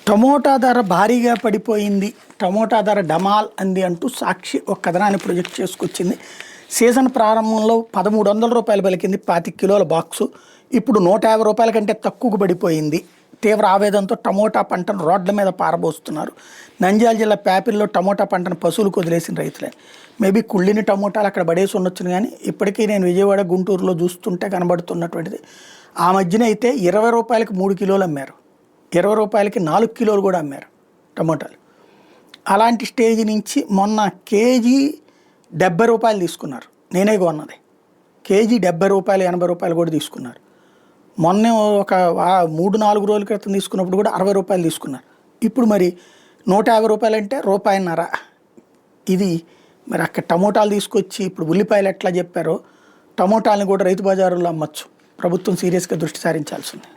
Tomato ధర భారీగా పడిపోయింది, టమోటా ధర డమాల్ అంది అంటూ సాక్షి ఒక కథనాన్ని ప్రొజెక్ట్ చేసుకొచ్చింది. సీజన్ ప్రారంభంలో 1300 రూపాయలు పలికింది 25 కిలోల బాక్సు, ఇప్పుడు 150 రూపాయల కంటే తక్కువకు పడిపోయింది. తీవ్ర ఆవేదనతో టమోటా పంటను రోడ్ల మీద పారబోస్తున్నారు. నంద్యాల జిల్లా ప్యాపిల్లో టమోటా పంటను పశువులకు వదిలేసిన రైతులే. మేబీ కుళ్ళిన టమోటాలు అక్కడ పడేసి ఉండొచ్చును, కానీ ఇప్పటికీ నేను విజయవాడ గుంటూరులో చూస్తుంటే కనబడుతున్నటువంటిది. ఆ మధ్యన అయితే 20 రూపాయలకి 3 కిలోలు అమ్మారు, 20 రూపాయలకి 4 కిలోలు కూడా అమ్మారు టమోటాలు. అలాంటి స్టేజ్ నుంచి మొన్న కేజీ 70 రూపాయలు తీసుకున్నారు. నేనే కొన్నది కేజీ 70 రూపాయలు, 80 రూపాయలు కూడా తీసుకున్నారు. మొన్న ఒక 3-4 రోజుల క్రితం తీసుకున్నప్పుడు కూడా 60 రూపాయలు తీసుకున్నారు. ఇప్పుడు మరి 150 రూపాయలు అంటే రూపాయన్నర. ఇది మరి అక్కడ టమోటాలు తీసుకొచ్చి ఇప్పుడు ఉల్లిపాయలు ఎట్లా చెప్పారో టమోటాలను కూడా రైతు బజారుల్లో అమ్మచ్చు. ప్రభుత్వం సీరియస్గా దృష్టి సారించాల్సింది.